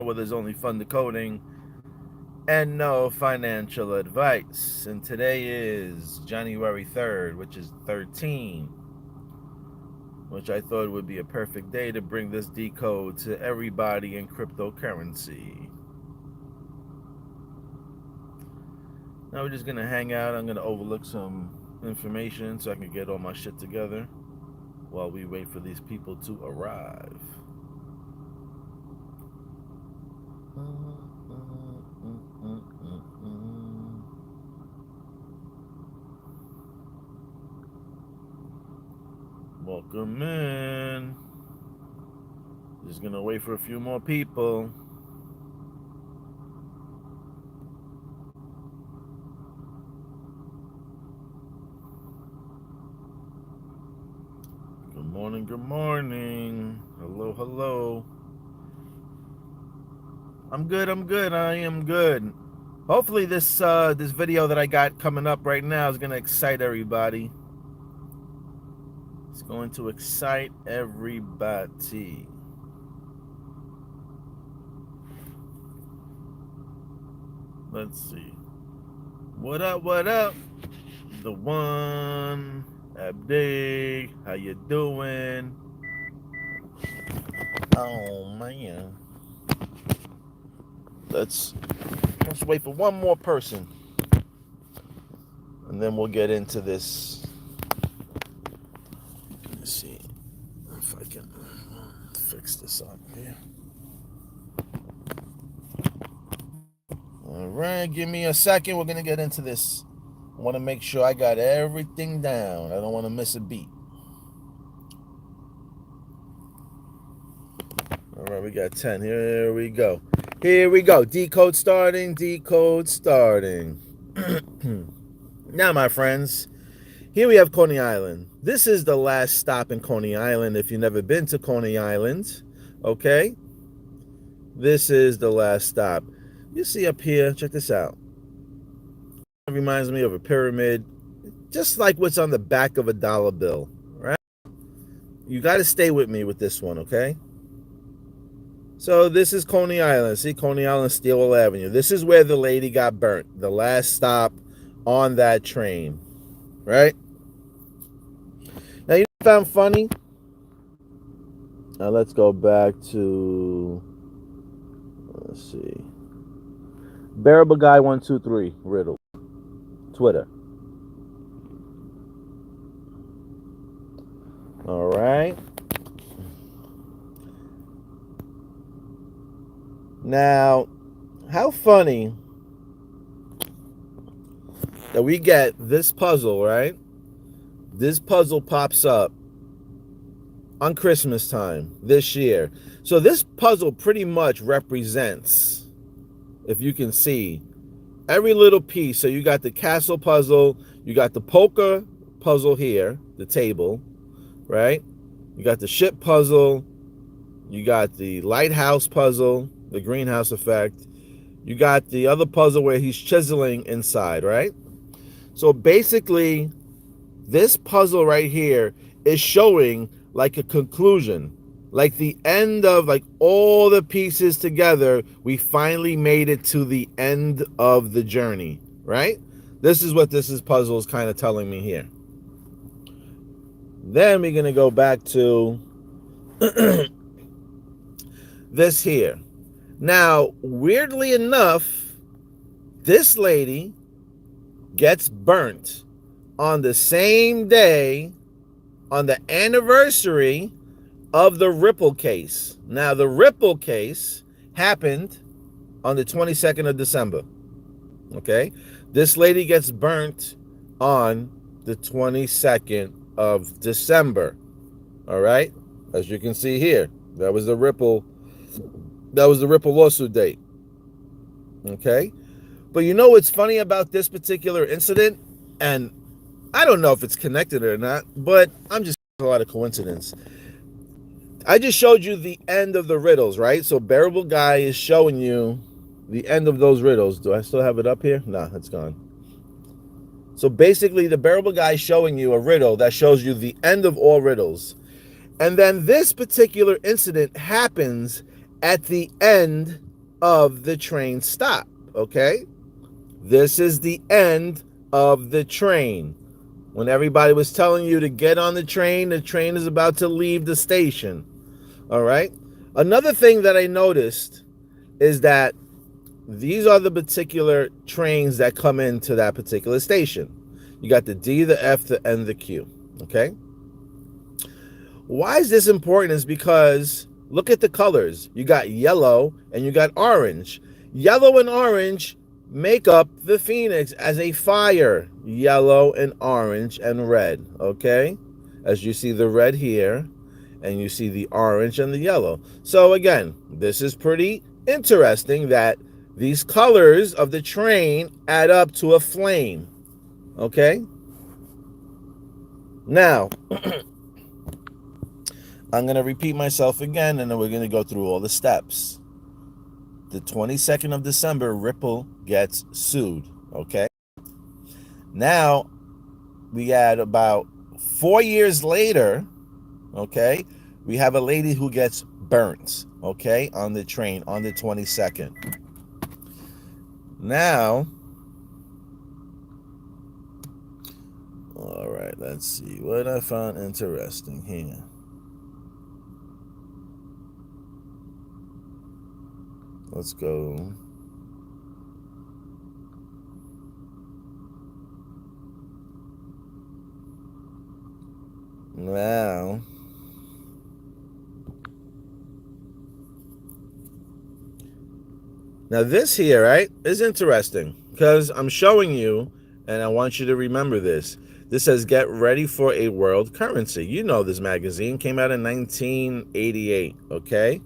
where there's only fun decoding and no financial advice. And today is January 3rd, which is 13, which I thought would be a perfect day to bring this decode to everybody in cryptocurrency. Now we're just going to hang out. I'm going to overlook some information so I can get all my shit together while we wait for these people to arrive. Welcome in. Just gonna wait for a few more people. Good morning, good morning. Hello, hello. I'm good, I am good. Hopefully this video that I got coming up right now is gonna excite everybody. It's going to excite everybody. Let's see. What up, what up? The one, Abdi, how you doing? Oh man. Let's wait for one more person. And then we'll get into this. Let's see if I can fix this up here. All right, give me a second. We're gonna get into this. I want to make sure I got everything down. I don't want to miss a beat. All right, we got 10. Here we go. Here we go. Decode starting. Decode starting. Now, my friends, here we have Coney Island. This is the last stop in Coney Island. If you've never been to Coney Island, okay? This is the last stop. You see up here, check this out. It reminds me of a pyramid, just like what's on the back of a dollar bill, right? You got to stay with me with this one, okay? So this is Coney Island. See, Coney Island, Steele Avenue. This is where the lady got burnt. The last stop on that train, right? Now, you found funny? Now, let's go back to, let's see. Bearable Guy 123, riddle. Twitter. All right. Now, how funny that we get this puzzle, right? This puzzle pops up on Christmas time this year. So this puzzle pretty much represents, if you can see, every little piece. So you got the castle puzzle, you got the poker puzzle here, the table, right? You got the ship puzzle, you got the lighthouse puzzle, the greenhouse effect. You got the other puzzle where he's chiseling inside, right? So basically, this puzzle right here is showing like a conclusion, like the end of like all the pieces together. We finally made it to the end of the journey, right? This is what this puzzle is kind of telling me here. Then we're going to go back to this here. Now, weirdly enough, this lady gets burnt on the same day, on the anniversary of the Ripple case. Now, the Ripple case happened on the 22nd of December. Okay? This lady gets burnt on the 22nd of December. All right? As you can see here, that was the Ripple lawsuit date. Okay? But you know what's funny about this particular incident? And I don't know if it's connected or not, but I'm just a lot of coincidence. I just showed you the end of the riddles, right? So Bearable Guy is showing you the end of those riddles. Do I still have it up here? No, it's gone. So basically, the Bearable Guy is showing you a riddle that shows you the end of all riddles. And then this particular incident happens at the end of the train stop, okay? This is the end of the train. When everybody was telling you to get on the train is about to leave the station, all right? Another thing that I noticed is that these are the particular trains that come into that particular station. You got the D, the F, the N, the Q, okay? Why is this important is because look at the colors. You got yellow and you got orange. Yellow and orange make up the phoenix as a fire. Yellow and orange and red, okay? As you see the red here, and you see the orange and the yellow. So again, this is pretty interesting that these colors of the train add up to a flame, okay? Now, I'm going to repeat myself again, and then we're going to go through all the steps. The 22nd of December, Ripple gets sued, okay? Now, we add about 4 years later, okay, we have a lady who gets burnt, okay, on the train on the 22nd. Now, all right, let's see what I found interesting here. Let's go. Now this here, right, is interesting because I'm showing you, and I want you to remember this. This says, get ready for a world currency. You know this magazine came out in 1988, okay?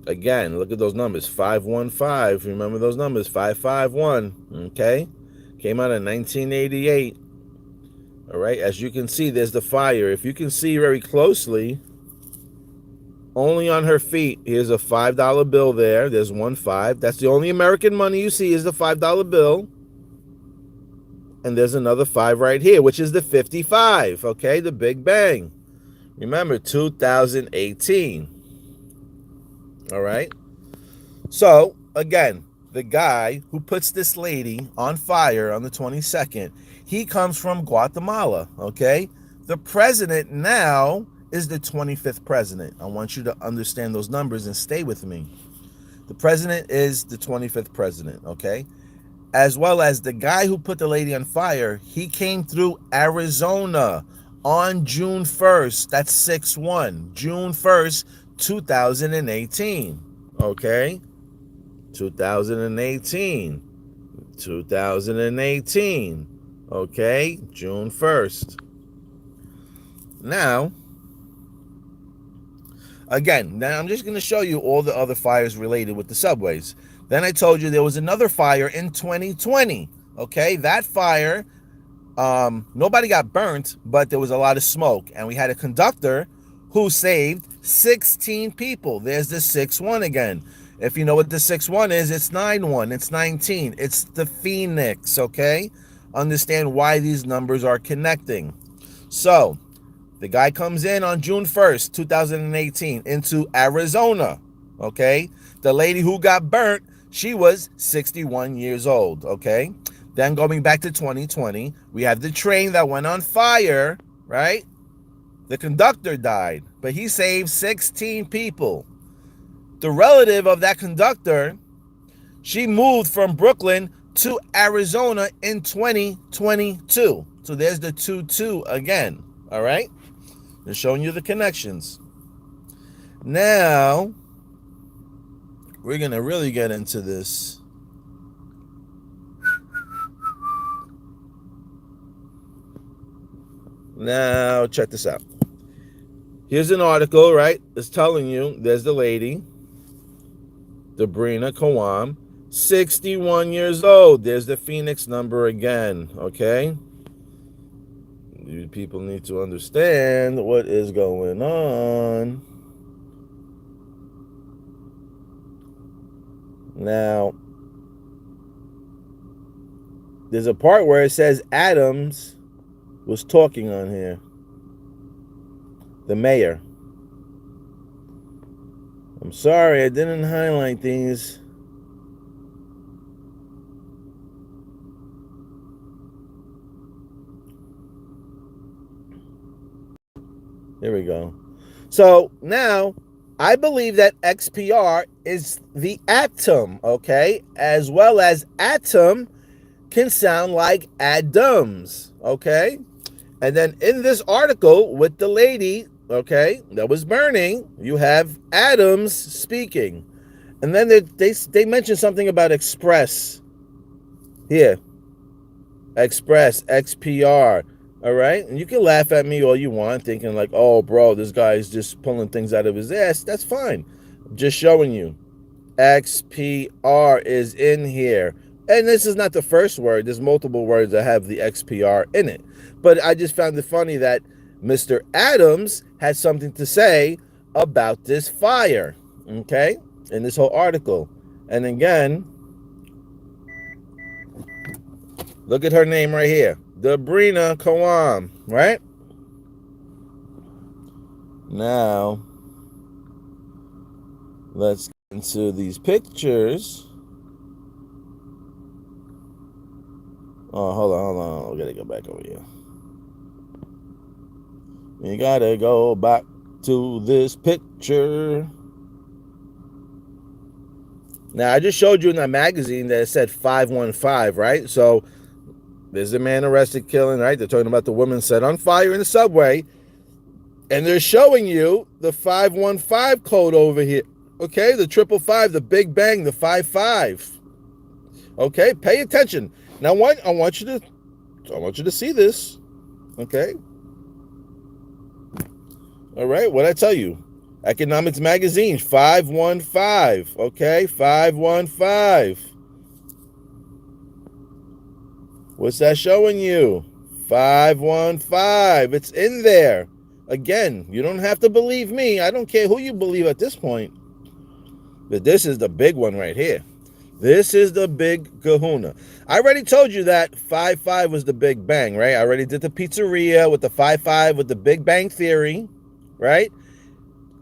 Again, look at those numbers, 515. Remember those numbers, 551, okay? Came out in 1988. All right, as you can see, there's the fire. If you can see very closely, only on her feet, here's a $5 bill there. There's 1.5. That's the only American money you see is the $5 bill. And there's another 5 right here, which is the 55, okay? The Big Bang. Remember, 2018. All right? So, again, the guy who puts this lady on fire on the 22nd, he comes from Guatemala, okay? The president now is the 25th president. I want you to understand those numbers and stay with me. The president is the 25th president, okay? As well as the guy who put the lady on fire, he came through Arizona on June 1st. That's 6/1. June 1st, 2018. Okay? 2018. 2018. Okay? June 1st. Now, again, now I'm just going to show you all the other fires related with the subways. Then I told you there was another fire in 2020. Okay, that fire, nobody got burnt, but there was a lot of smoke. And we had a conductor who saved 16 people. There's the 6/1 again. If you know what the 6/1 is, it's 9/1, it's 19. It's the Phoenix, okay? Understand why these numbers are connecting. So, the guy comes in on June 1st, 2018 into Arizona, okay? The lady who got burnt, she was 61 years old, okay? Then going back to 2020, we have the train that went on fire, right? The conductor died, but he saved 16 people. The relative of that conductor, she moved from Brooklyn to Arizona in 2022. So there's the 2-2 again, all right? They're showing you the connections. Now, we're going to really get into this. Now, check this out. Here's an article, right? It's telling you, there's the lady, Debrina Kawam, 61 years old. There's the Phoenix number again, okay? You people need to understand what is going on. Now, there's a part where it says Adams was talking on here. The mayor. I'm sorry, I didn't highlight these. Here we go. So now I believe that XPR is the atom, okay? As well as atom can sound like Adams, okay? And then in this article with the lady, okay, that was burning, you have Adams speaking. And then they mentioned something about express. Here, express, XPR. All right? And you can laugh at me all you want, thinking like, oh, bro, this guy's just pulling things out of his ass. That's fine. I'm just showing you. XPR is in here. And this is not the first word. There's multiple words that have the XPR in it. But I just found it funny that Mr. Adams had something to say about this fire, okay, in this whole article. And again, look at her name right here. Debrina Kawam, right? Now, let's get into these pictures. Oh, hold on. We gotta go back over here. You gotta go back to this picture. Now, I just showed you in that magazine that it said 515, right? So, there's a man arrested killing, right? They're talking about the woman set on fire in the subway. And they're showing you the 515 code over here. Okay, the 555, the Big Bang, the 55. Okay, pay attention. Now I want you to see this. Okay? All right, what I tell you? Economics Magazine, 515. Okay, 515. What's that showing you? 515. It's in there. Again, you don't have to believe me. I don't care who you believe at this point. But this is the big one right here. This is the big kahuna. I already told you that 5-5 was the Big Bang, right? I already did the pizzeria with the 5-5 with the Big Bang Theory, right?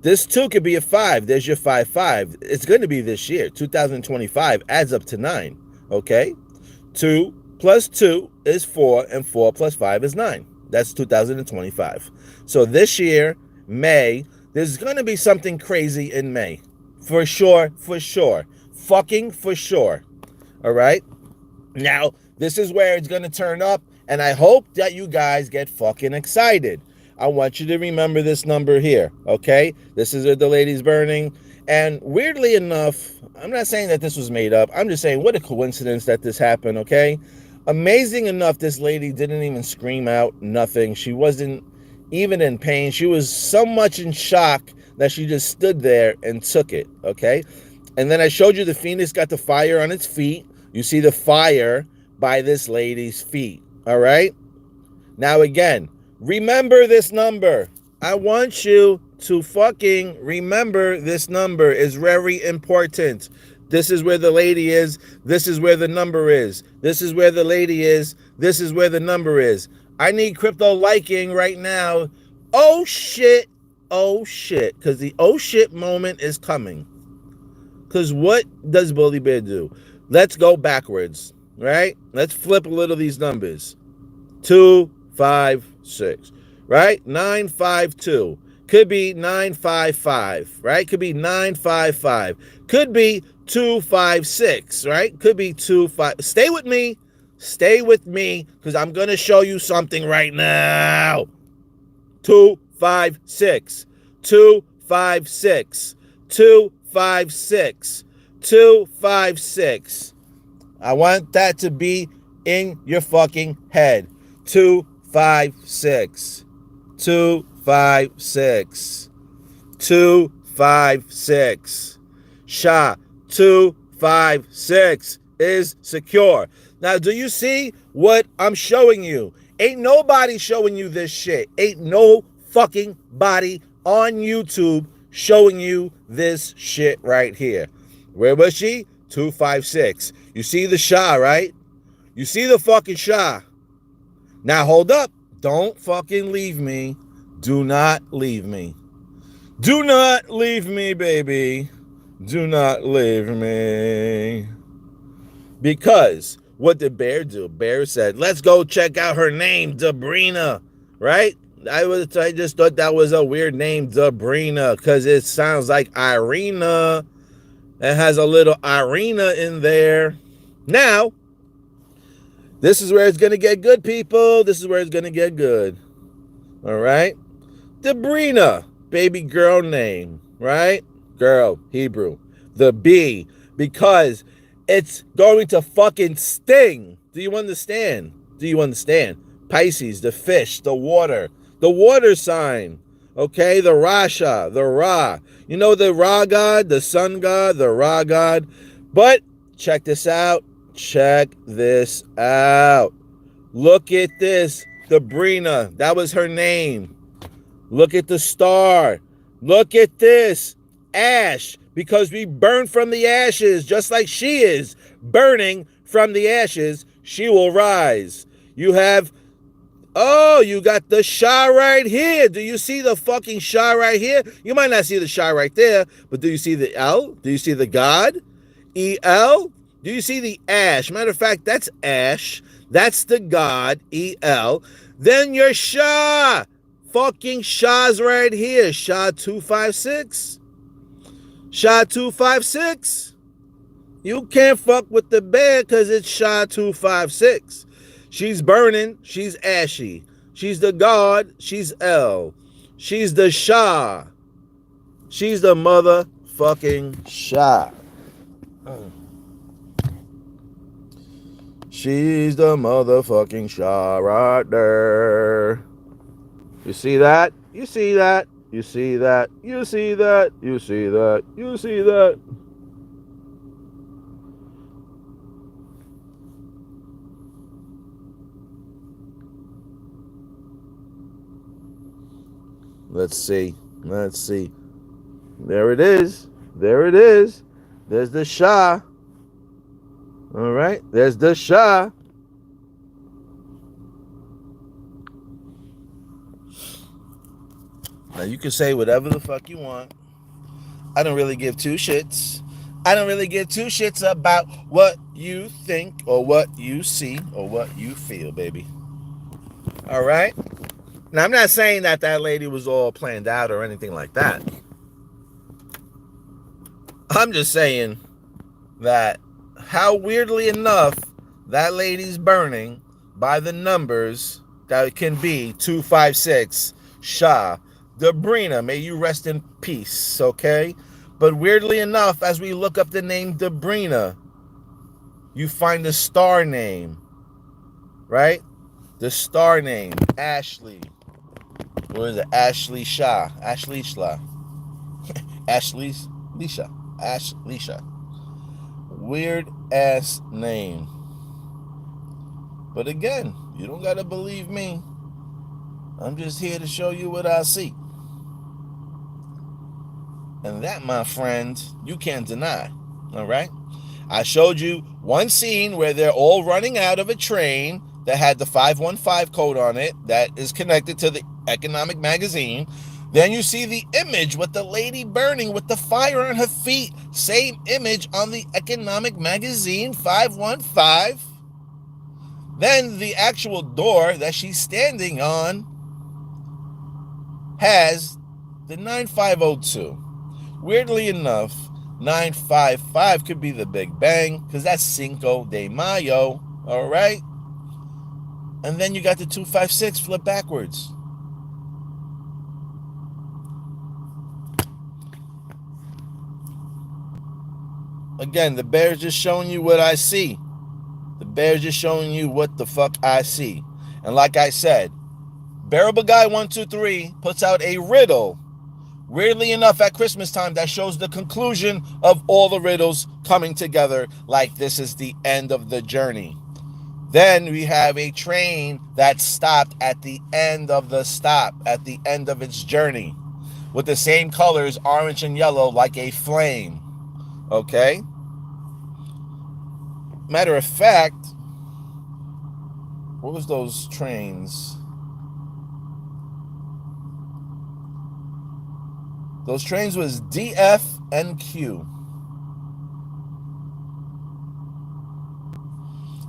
This too could be a 5. There's your 5-5. It's going to be this year. 2025 adds up to 9, okay? 2 plus 2 is 4, and 4 plus 5 is 9. That's 2025. So this year, May, there's going to be something crazy in May. For sure, for sure. Fucking for sure. All right? Now, this is where it's going to turn up, and I hope that you guys get fucking excited. I want you to remember this number here, okay? This is where the lady's burning. And weirdly enough, I'm not saying that this was made up. I'm just saying what a coincidence that this happened, okay? Amazing enough, this lady didn't even scream out, nothing. She wasn't even in pain. She was so much in shock that she just stood there and took it, okay? And then I showed you the phoenix got the fire on its feet. You see the fire by this lady's feet, all right? Now again, remember this number. I want you to fucking remember this number. Is very important. This is where the lady is. This is where the number is. This is where the lady is. This is where the number is. I need crypto liking right now. Oh shit. Oh shit. Because the oh shit moment is coming. Because what does bullybear do? Let's go backwards. Right? Let's flip a little these numbers. 2, 5, 6. Right? 952. Could be 955. Right? Could be 955. Could be 256, right? Could be 25. Stay with me. Stay with me, because I'm going to show you something right now. 256. 256. 256. 256. I want that to be in your fucking head. 256. 256. 256. SHA 256 is secure. Now, do you see what I'm showing you? Ain't nobody showing you this shit. Ain't no fucking body on YouTube showing you this shit right here. Where was she? 256. You see the SHA, right? You see the fucking SHA. Now, hold up. Don't fucking leave me. Do not leave me. Do not leave me, baby. Do not leave me. Because what did Bear do? Bear said, let's go check out her name, Debrina. Right? I just thought that was a weird name, Debrina, because it sounds like Irina. It has a little Irina in there. Now, this is where it's going to get good, people. This is where it's going to get good. All right? Debrina, baby girl name, right? Girl, Hebrew. The B, because it's going to fucking sting. Do you understand? Do you understand? Pisces, the fish, the water sign. Okay, the Rasha, the Ra. You know the Ra god, the sun god, the Ra god. But check this out. Check this out. Look at this. Debrina, that was her name. Look at the star. Look at this. Ash, because we burn from the ashes, just like she is burning from the ashes, she will rise. You have, you got the Shah right here. Do you see the fucking Shah right here? You might not see the Shah right there, but do you see the L? Do you see the God? E-L? Do you see the Ash? Matter of fact, that's Ash. That's the God, E-L. Then your Shah. Fucking Shah's right here. Shah 256. Shah 256. You can't fuck with the bear because it's Shah 256. She's burning. She's ashy. She's the God. She's L. She's the Shah. She's the motherfucking Shah. She's the motherfucking Shah right there. You see that? You see that? You see that? You see that? You see that? You see that? Let's see. Let's see. There it is. There it is. There's the Shah. All right. There's the Shah. Now you can say whatever the fuck you want. I don't really give two shits. I don't really give two shits about what you think or what you see or what you feel, baby. All right? Now, I'm not saying that that lady was all planned out or anything like that. I'm just saying that how weirdly enough that lady's burning by the numbers that it can be 256 Shah. Debrina, may you rest in peace, okay? But weirdly enough, as we look up the name Debrina, you find the star name, right? The star name, Ashley. What is it? Ashley Shah. Ashley Shah. Ashley's Lisha. Ash Lisha. Weird ass name. But again, you don't gotta believe me. I'm just here to show you what I see. And that, my friend, you can't deny. All right? I showed you one scene where they're all running out of a train that had the 515 code on it that is connected to the economic magazine. Then you see the image with the lady burning with the fire on her feet. Same image on the economic magazine 515. Then the actual door that she's standing on has the 9502. Weirdly enough, 955 could be the Big Bang because that's Cinco de Mayo, all right? And then you got the 256 flip backwards. Again, the bear's just showing you what I see. The bear's just showing you what the fuck I see. And like I said, Bearable Guy 123 puts out a riddle. Weirdly enough, at Christmas time, that shows the conclusion of all the riddles coming together, like this is the end of the journey. Then we have a train that stopped at the end of the stop, at the end of its journey, with the same colors, orange and yellow, like a flame. Okay? Matter of fact, what was those trains? Those trains was D, F, and Q.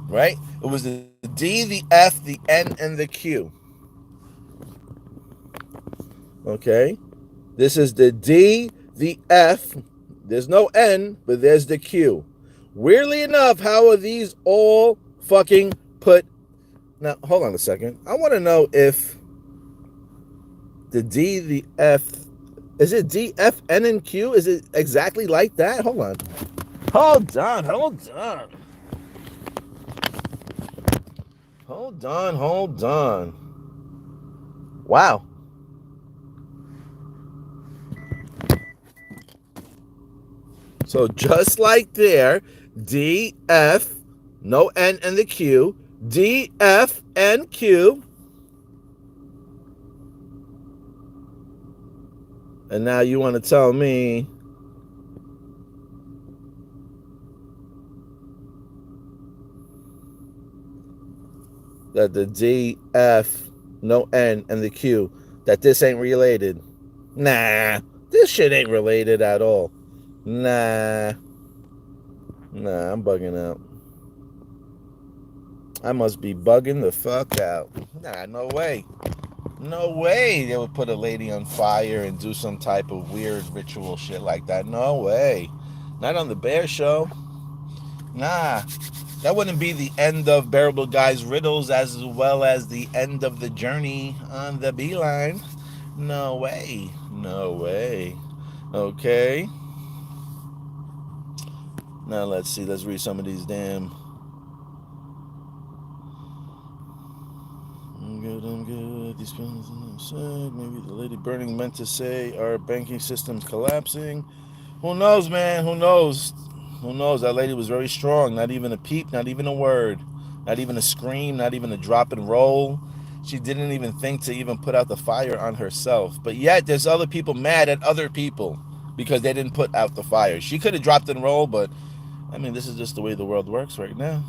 Right? It was the D, the F, the N, and the Q. Okay? This is the D, the F. There's no N, but there's the Q. Weirdly enough, how are these all fucking put? Now, hold on a second. I want to know if the D, the F, is it D, F, N, and Q? Is it exactly like that? Hold on. Hold on. Hold on. Hold on. Hold on. Wow. So just like there, D, F, no N in the Q, D, F, N, Q. And now you want to tell me that the D, F, no N, and the Q, that this ain't related. Nah, this shit ain't related at all. Nah, I'm bugging out. I must be bugging the fuck out. Nah, no way. No way they would put a lady on fire and do some type of weird ritual shit like that. No way. Not on the Bear Show. Nah. That wouldn't be the end of Bearable Guy's riddles as well as the end of the journey on the beeline. No way. No way. Okay. Now let's see. Let's read some of these damn. I'm good. These maybe the lady burning meant to say our banking system's collapsing. Who knows, man? Who knows? Who knows? That lady was very strong. Not even a peep, not even a word, not even a scream, not even a drop and roll. She didn't even think to even put out the fire on herself. But yet there's other people mad at other people because they didn't put out the fire. She could have dropped and rolled, but I mean, this is just the way the world works right now.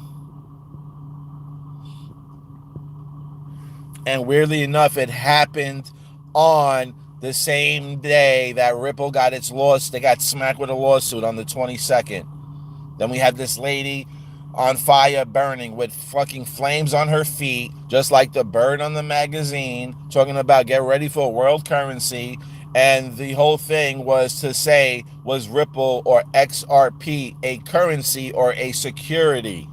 And weirdly enough, it happened on the same day that Ripple got its loss. They got smacked with a lawsuit on the 22nd. Then we had this lady on fire burning with fucking flames on her feet, just like the bird on the magazine, talking about get ready for world currency. And the whole thing was to say, was Ripple or XRP a currency or a security?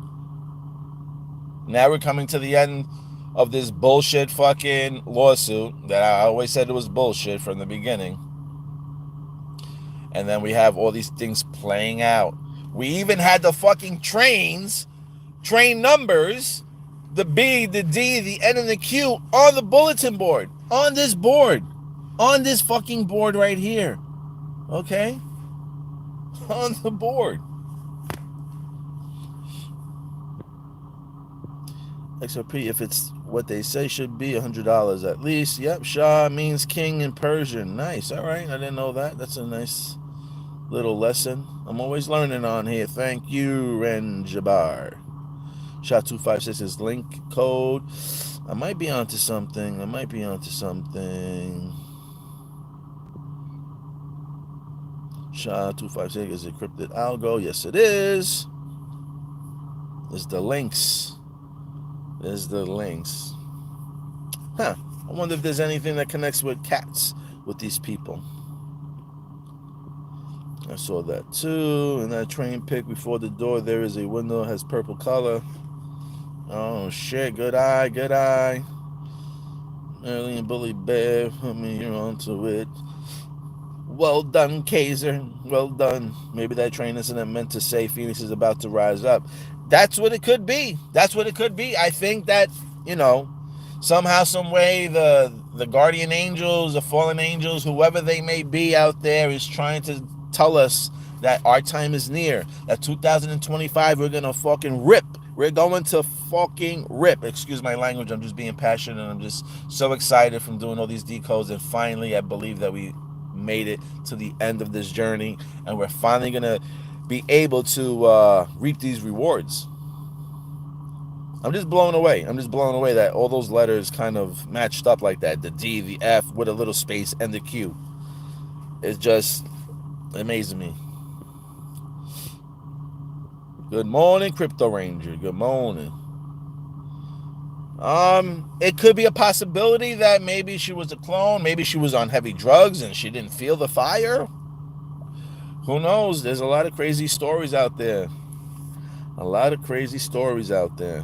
Now we're coming to the end of this bullshit fucking lawsuit that I always said it was bullshit from the beginning. And then we have all these things playing out. We even had the fucking train numbers, the B, the D, the N, and the Q on the bulletin board. On this board. On this fucking board right here. Okay? On the board. XRP, if it's what they say should be, $100 at least. Yep, Shah means king in Persian. Nice. All right, I didn't know that. That's a nice little lesson. I'm always learning on here. Thank you, Ren Jabbar. Shah256 is link code. I might be onto something. Shah256 is encrypted algo. Yes, it is. There's the links. Huh. I wonder if there's anything that connects with cats with these people. I saw that too. And that train pic before the door, there is a window, has purple color. Oh shit, good eye. Early and bully bear, put me onto it. Well done, Kaiser. Well done. Maybe that train isn't meant to say Phoenix is about to rise up. That's what it could be. I think that, somehow, some way, the guardian angels, the fallen angels, whoever they may be out there, is trying to tell us that our time is near. That 2025, we're going to fucking rip. We're going to fucking rip. Excuse my language. I'm just being passionate. And I'm just so excited from doing all these decodes. And finally, I believe that we made it to the end of this journey. And we're finally going to be able to reap these rewards. I'm just blown away that all those letters kind of matched up like that. The D, the F with a little space, and the Q. It's just amazing me. Good morning, Crypto Ranger. Good morning. It could be a possibility that maybe she was a clone. Maybe she was on heavy drugs and she didn't feel the fire. Who knows? There's a lot of crazy stories out there. A lot of crazy stories out there.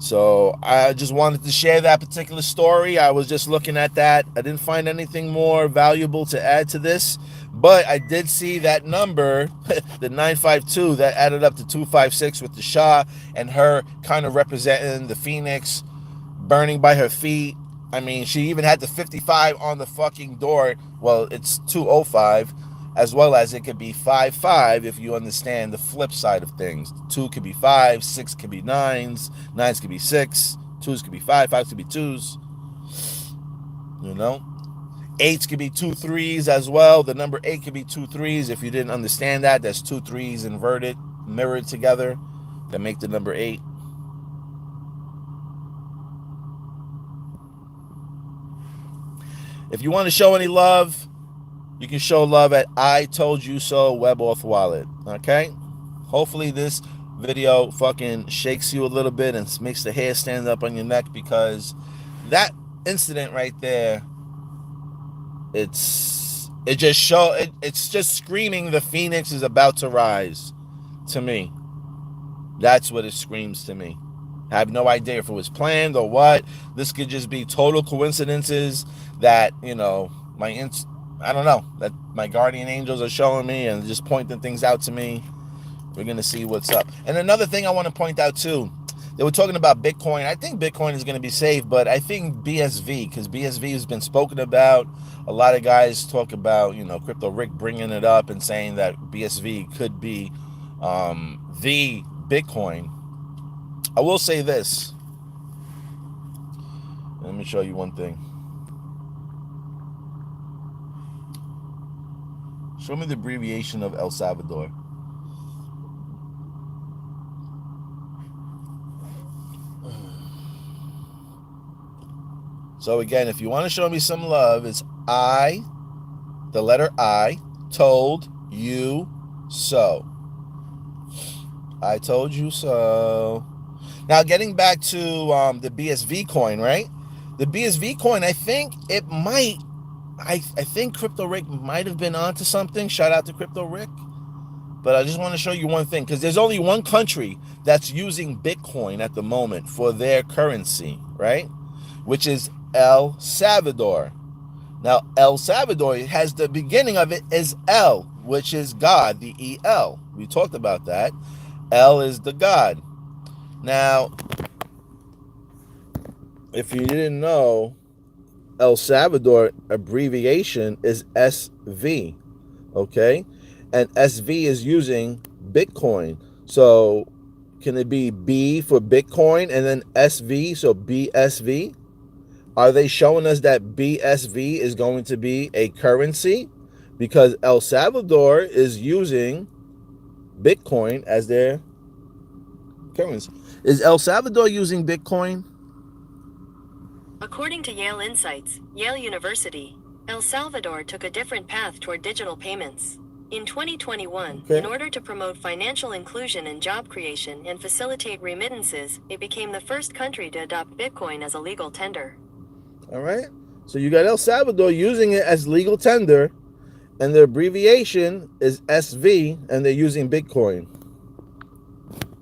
So I just wanted to share that particular story. I was just looking at that. I didn't find anything more valuable to add to this, but I did see that number, the 952, that added up to 256 with the Shah and her kind of representing the Phoenix burning by her feet. I mean, she even had the 55 on the fucking door. Well, it's 205, as well as it could be 55 if you understand the flip side of things. 2 could be 5, 6 could be 9s, 9s could be 6, 2s could be 5, 5s could be 2s. You know? 8s could be 2 3s as well. The number 8 could be 2 3s. If you didn't understand that, that's 2 3s inverted, mirrored together that make the number 8. If you want to show any love, you can show love at I Told You So WebAuth Wallet. Okay? Hopefully this video fucking shakes you a little bit and makes the hair stand up on your neck, because that incident right there, it's just screaming the Phoenix is about to rise to me. That's what it screams to me. I have no idea if it was planned or what. This could just be total coincidences that, I don't know, that my guardian angels are showing me and just pointing things out to me. We're going to see what's up. And another thing I want to point out too, they were talking about Bitcoin. I think Bitcoin is going to be safe, but I think BSV, because BSV has been spoken about. A lot of guys talk about, Crypto Rick bringing it up and saying that BSV could be the Bitcoin. I will say this. Let me show you one thing. Show me the abbreviation of El Salvador. So again, if you want to show me some love, it's I, the letter I, told you so. I told you so. Now, getting back to the BSV coin, right? The BSV coin, I think it might, I think Crypto Rick might have been onto something. Shout out to Crypto Rick. But I just want to show you one thing, because there's only one country that's using Bitcoin at the moment for their currency, right? Which is El Salvador. Now, El Salvador has the beginning of it is El, which is God, the E-L. We talked about that. El is the God. Now, if you didn't know, El Salvador abbreviation is SV, okay? And SV is using Bitcoin. So can it be B for Bitcoin and then SV, so BSV? Are they showing us that BSV is going to be a currency? Because El Salvador is using Bitcoin as their currency. Is El Salvador using Bitcoin? According to Yale Insights, Yale University, El Salvador took a different path toward digital payments. In 2021, in order to promote financial inclusion and job creation and facilitate remittances, it became the first country to adopt Bitcoin as a legal tender. All right. So you got El Salvador using it as legal tender, and the abbreviation is SV, and they're using Bitcoin.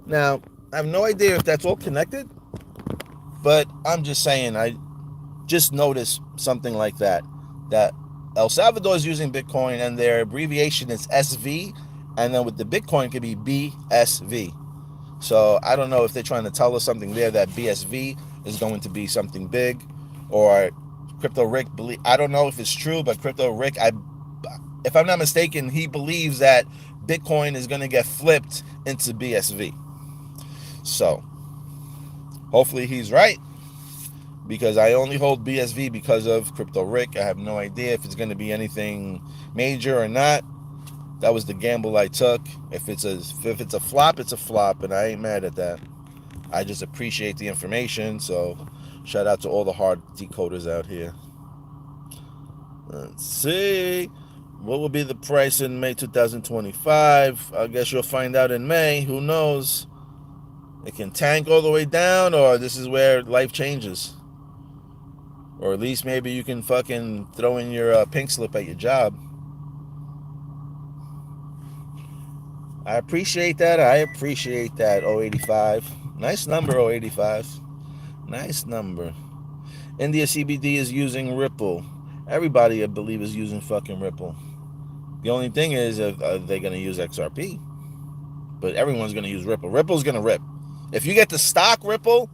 Now, I have no idea if that's all connected, but I'm just saying, I just noticed something like that El Salvador is using Bitcoin and their abbreviation is SV, and then with the Bitcoin it could be BSV. So I don't know if they're trying to tell us something there, that BSV is going to be something big, or Crypto Rick I don't know if it's true, but Crypto Rick, if I'm not mistaken, he believes that Bitcoin is going to get flipped into BSV. So hopefully he's right, because I only hold BSV because of Crypto Rick. I have no idea if it's going to be anything major or not. That was the gamble I took. If it's a flop, it's a flop, and I ain't mad at that. I just appreciate the information. So shout out to all the hard decoders out here. Let's see. What will be the price in May 2025? I guess you'll find out in May. Who knows? It can tank all the way down, or this is where life changes. Or at least maybe you can fucking throw in your pink slip at your job. I appreciate that. 085. Nice number, 085. Nice number. India CBD is using Ripple. Everybody, I believe, is using fucking Ripple. The only thing is, are they going to use XRP? But everyone's going to use Ripple. Ripple's going to rip. If you get the stock Ripple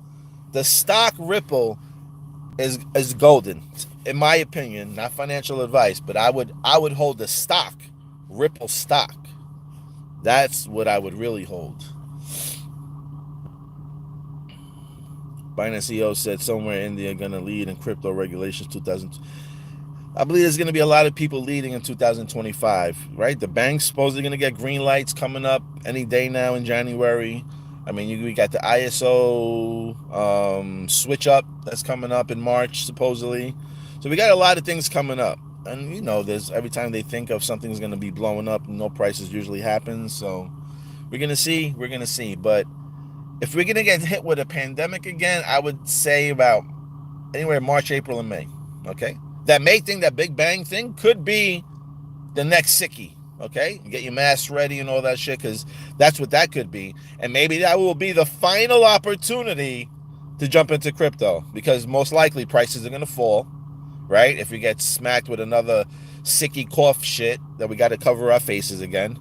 is golden, in my opinion. Not financial advice, but I would hold the stock, Ripple stock. That's what I would really hold. Binance CEO said somewhere India going to lead in crypto regulations 2000. I believe there's going to be a lot of people leading in 2025, right? The bank's supposedly going to get green lights coming up any day now in January. I mean, we got the ISO switch up that's coming up in March, supposedly. So we got a lot of things coming up. And, you know, there's every time they think of something's going to be blowing up, no prices usually happen. So we're going to see. But if we're going to get hit with a pandemic again, I would say about anywhere March, April, and May. Okay? That May thing, that Big Bang thing, could be the next sickie. Okay? Get your masks ready and all that shit, because that's what that could be. And maybe that will be the final opportunity to jump into crypto, because most likely prices are going to fall, right? If we get smacked with another sicky cough shit that we got to cover our faces again.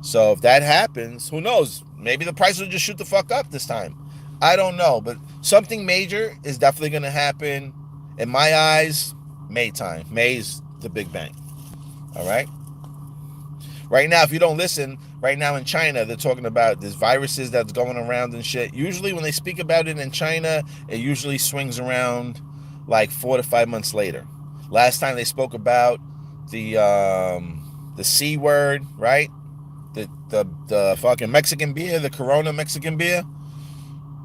So if that happens, who knows? Maybe the price will just shoot the fuck up this time. I don't know, but something major is definitely going to happen. In my eyes, May time. May's the Big Bang. All right? Right now, if you don't listen, right now in China, they're talking about these viruses that's going around and shit. Usually when they speak about it in China, it usually swings around like 4 to 5 months later. Last time they spoke about the C word, right? The fucking Mexican beer, the Corona Mexican beer.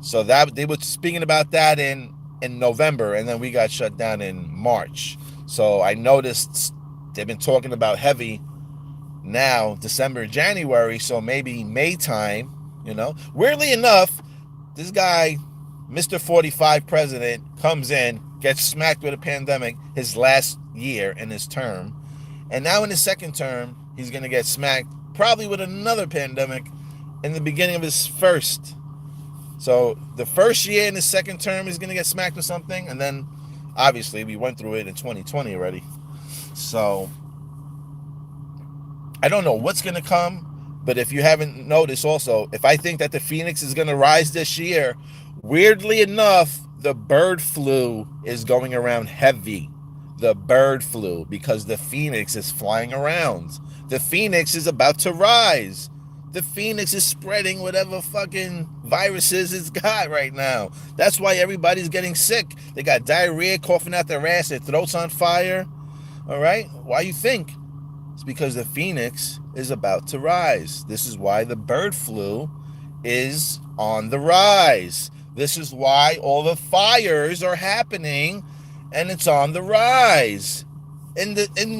So that they were speaking about that in November, and then we got shut down in March. So I noticed they've been talking about heavy now, December, January, so maybe May time, you know. Weirdly enough, this guy, Mr. 45 president, comes in, gets smacked with a pandemic his last year in his term, and now in his second term, he's going to get smacked probably with another pandemic in the beginning of his first. So the first year in his second term, he's going to get smacked with something, and then obviously we went through it in 2020 already. So I don't know what's going to come, but if you haven't noticed also, if I think that the Phoenix is going to rise this year, weirdly enough, the bird flu is going around heavy. The bird flu, because the Phoenix is flying around. The Phoenix is about to rise. The Phoenix is spreading whatever fucking viruses it's got right now. That's why everybody's getting sick. They got diarrhea, coughing out their ass, their throat's on fire. All right? Why you think? It's because the Phoenix is about to rise. This is why the bird flu is on the rise. This is why all the fires are happening, and it's on the rise. In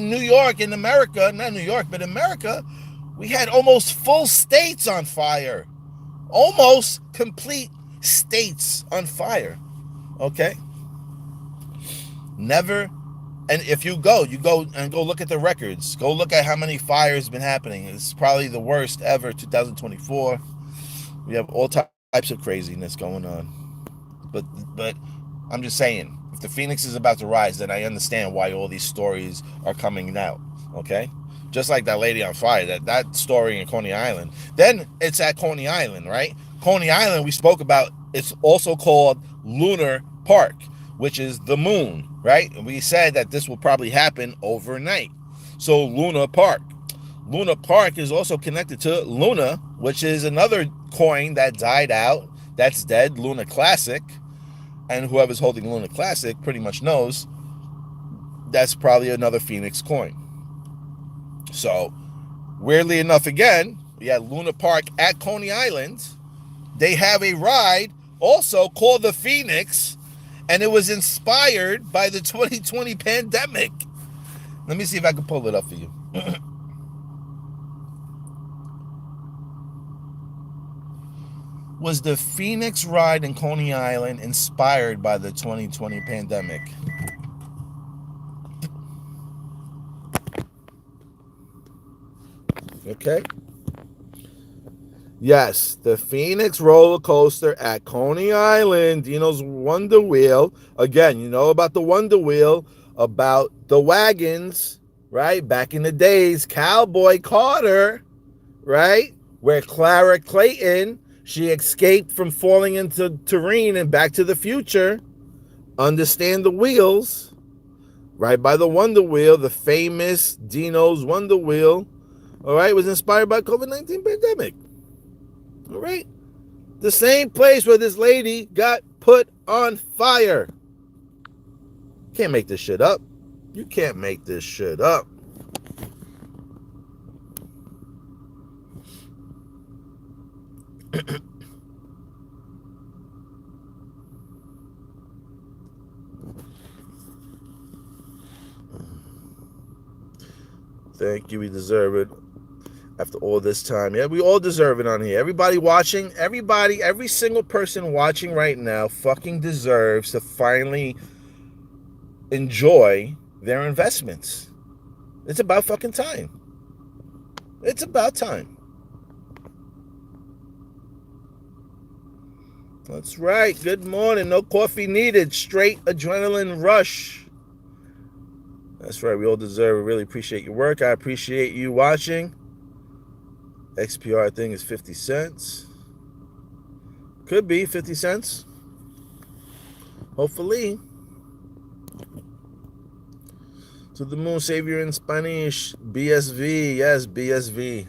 New York, in America, not New York, but America, we had almost full states on fire. Almost complete states on fire. Okay? Never. And if you go look at the records. Go look at how many fires have been happening. It's probably the worst ever, 2024. We have all types of craziness going on. But I'm just saying, if the Phoenix is about to rise, then I understand why all these stories are coming out. Okay? Just like that lady on fire, that story in Coney Island. Then it's at Coney Island, right? Coney Island, we spoke about, it's also called Lunar Park, which is the moon, right? And we said that this will probably happen overnight. So Luna Park. Luna Park is also connected to Luna, which is another coin that died out, that's dead, Luna Classic. And whoever's holding Luna Classic pretty much knows that's probably another Phoenix coin. So, weirdly enough, again, we had Luna Park at Coney Island. They have a ride also called the Phoenix, and it was inspired by the 2020 pandemic. Let me see if I can pull it up for you. Was the Phoenix ride in Coney Island inspired by the 2020 pandemic? Okay. Yes, the Phoenix roller coaster at Coney Island, Dino's Wonder Wheel. Again, you know about the Wonder Wheel, about the wagons, right? Back in the days, Cowboy Carter, right? Where Clara Clayton, she escaped from falling into Tureen and Back to the Future. Understand the wheels, right by the Wonder Wheel, the famous Dino's Wonder Wheel, all right, was inspired by COVID-19 pandemic. All right. The same place where this lady got put on fire. Can't make this shit up. You can't make this shit up. Thank you. We deserve it. After all this time. Yeah, we all deserve it on here. Everybody watching, every single person watching right now fucking deserves to finally enjoy their investments. It's about fucking time. It's about time. That's right. Good morning. No coffee needed. Straight adrenaline rush. That's right. We all deserve it. Really appreciate your work. I appreciate you watching. XPR thing is 50 cents. Could be 50 cents. Hopefully. To the moon, savior in Spanish. BSV. Yes, BSV.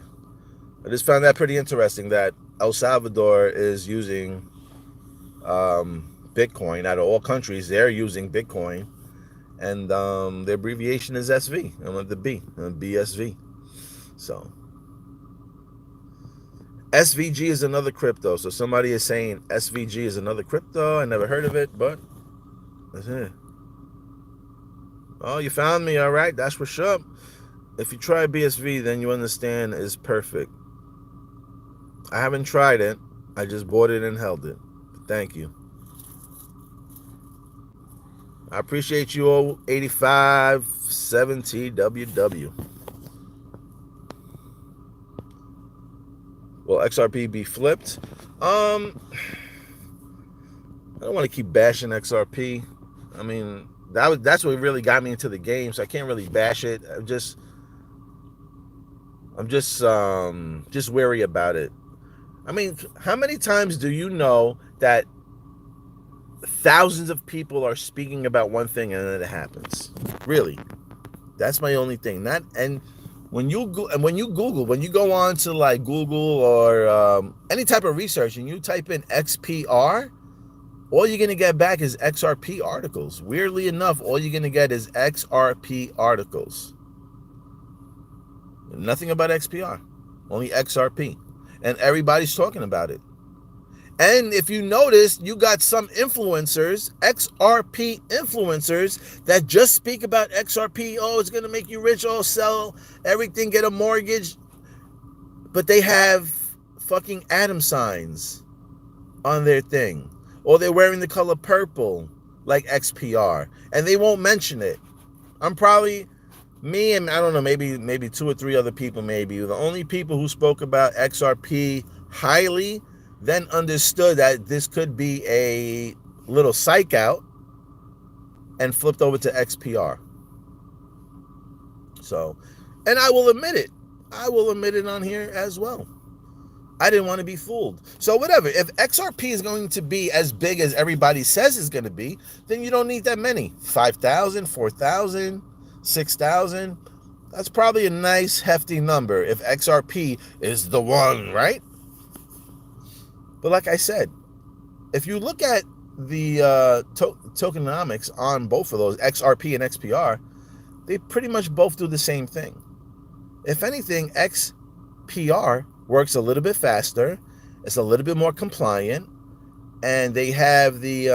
I just found that pretty interesting that El Salvador is using Bitcoin. Out of all countries, they're using Bitcoin. And the abbreviation is SV. I want the B. BSV. So. SVG is another crypto. So somebody is saying SVG is another crypto. I never heard of it, but that's it. Oh, you found me. All right. That's what's up. If you try BSV, then you understand it's perfect. I haven't tried it. I just bought it and held it. Thank you. I appreciate you all. 8570WW. Will XRP be flipped? I don't want to keep bashing XRP. I mean, that's what really got me into the game, so I can't really bash it. I'm just wary about it. I mean, how many times do you know that thousands of people are speaking about one thing and then it happens? Really, that's my only thing. When you go on to like Google or any type of research and you type in XPR, all you're going to get back is XRP articles. Weirdly enough, all you're going to get is XRP articles. Nothing about XPR, only XRP. And everybody's talking about it. And if you notice, you got some influencers, XRP influencers, that just speak about XRP. Oh, it's going to make you rich. Oh, sell everything, get a mortgage. But they have fucking atom signs on their thing. Or they're wearing the color purple, like XPR. And they won't mention it. I'm probably, me and I don't know, maybe two or three other people, maybe. The only people who spoke about XRP highly then understood that this could be a little psych out and flipped over to XPR. So, and I will admit it. I will admit it on here as well. I didn't want to be fooled. So whatever, if XRP is going to be as big as everybody says it's going to be, then you don't need that many. 5,000, 4,000, 6,000. That's probably a nice hefty number if XRP is the one, right? But like I said, if you look at the tokenomics on both of those, XRP and XPR, they pretty much both do the same thing. If anything, XPR works a little bit faster, it's a little bit more compliant, and they have the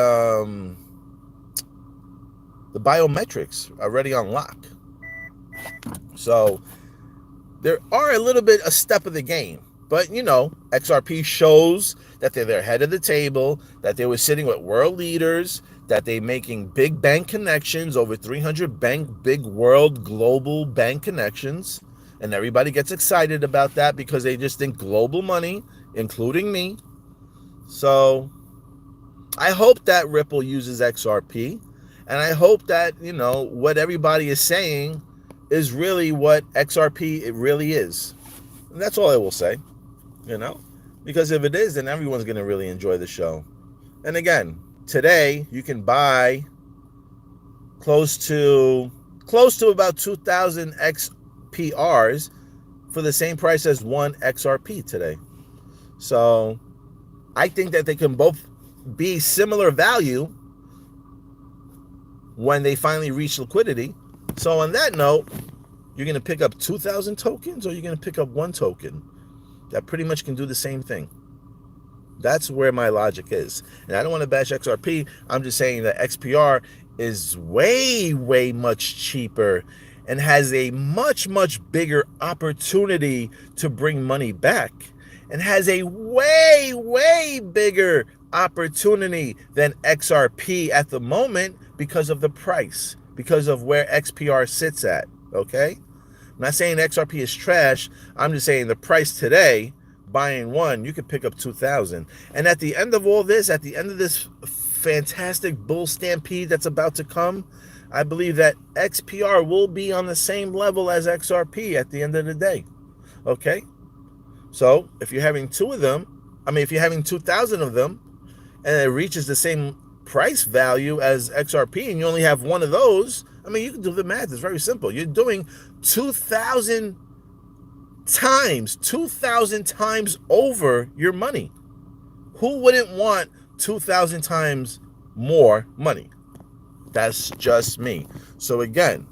biometrics already on lock. So there are a little bit a step of the game. But, XRP shows that they're ahead of the table, that they were sitting with world leaders, that they're making big bank connections, over 300 big world global bank connections. And everybody gets excited about that because they just think global money, including me. So I hope that Ripple uses XRP. And I hope that, what everybody is saying is really what XRP it really is. And that's all I will say. Because if it is, then everyone's going to really enjoy the show. And again, today you can buy close to about 2,000 XPRs for the same price as one XRP today. So I think that they can both be similar value when they finally reach liquidity. So on that note, you're going to pick up 2,000 tokens, or you're going to pick up one token that pretty much can do the same thing. That's where my logic is. And I don't want to bash XRP. I'm just saying that XPR is way, way much cheaper and has a much, much bigger opportunity to bring money back, and has a way, way bigger opportunity than XRP at the moment because of the price, because of where XPR sits at, okay? I'm not saying XRP is trash. I'm just saying the price today, buying one, you could pick up 2,000. And at the end of all this, at the end of this fantastic bull stampede that's about to come, I believe that XPR will be on the same level as XRP at the end of the day. Okay? So if you're having if you're having 2,000 of them, and it reaches the same price value as XRP, and you only have one of those, you can do the math. It's very simple. You're doing 2,000 times over your money. Who wouldn't want 2,000 times more money? That's just me. So again,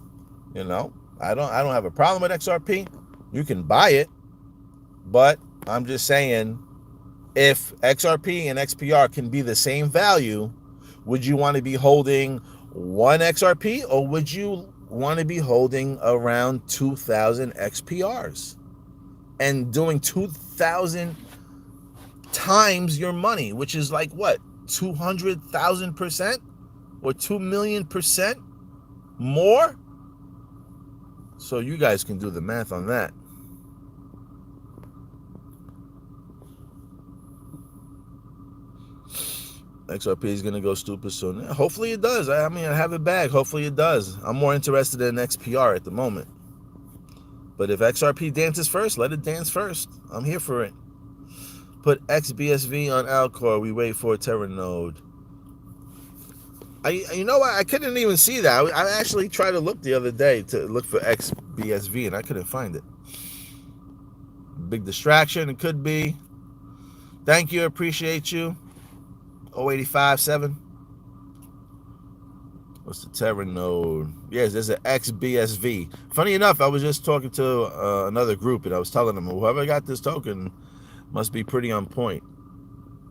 I don't have a problem with XRP. You can buy it, but I'm just saying, if XRP and XPR can be the same value, would you want to be holding one XRP, or would you want to be holding around 2,000 XPRs and doing 2,000 times your money, which is like what, 200,000% or 2,000,000% more? So you guys can do the math on that. XRP is going to go stupid soon. Hopefully it does. I have it back. Hopefully it does. I'm more interested in XPR at the moment. But if XRP dances first, let it dance first. I'm here for it. Put XBSV on Alcor. We wait for a Terra node. I couldn't even see that. I actually tried to look the other day to look for XBSV, and I couldn't find it. Big distraction, it could be. Thank you. Appreciate you. 0857. What's the Terra node? Yes, there's an XBSV. Funny enough, I was just talking to another group, and I was telling them, whoever got this token must be pretty on point.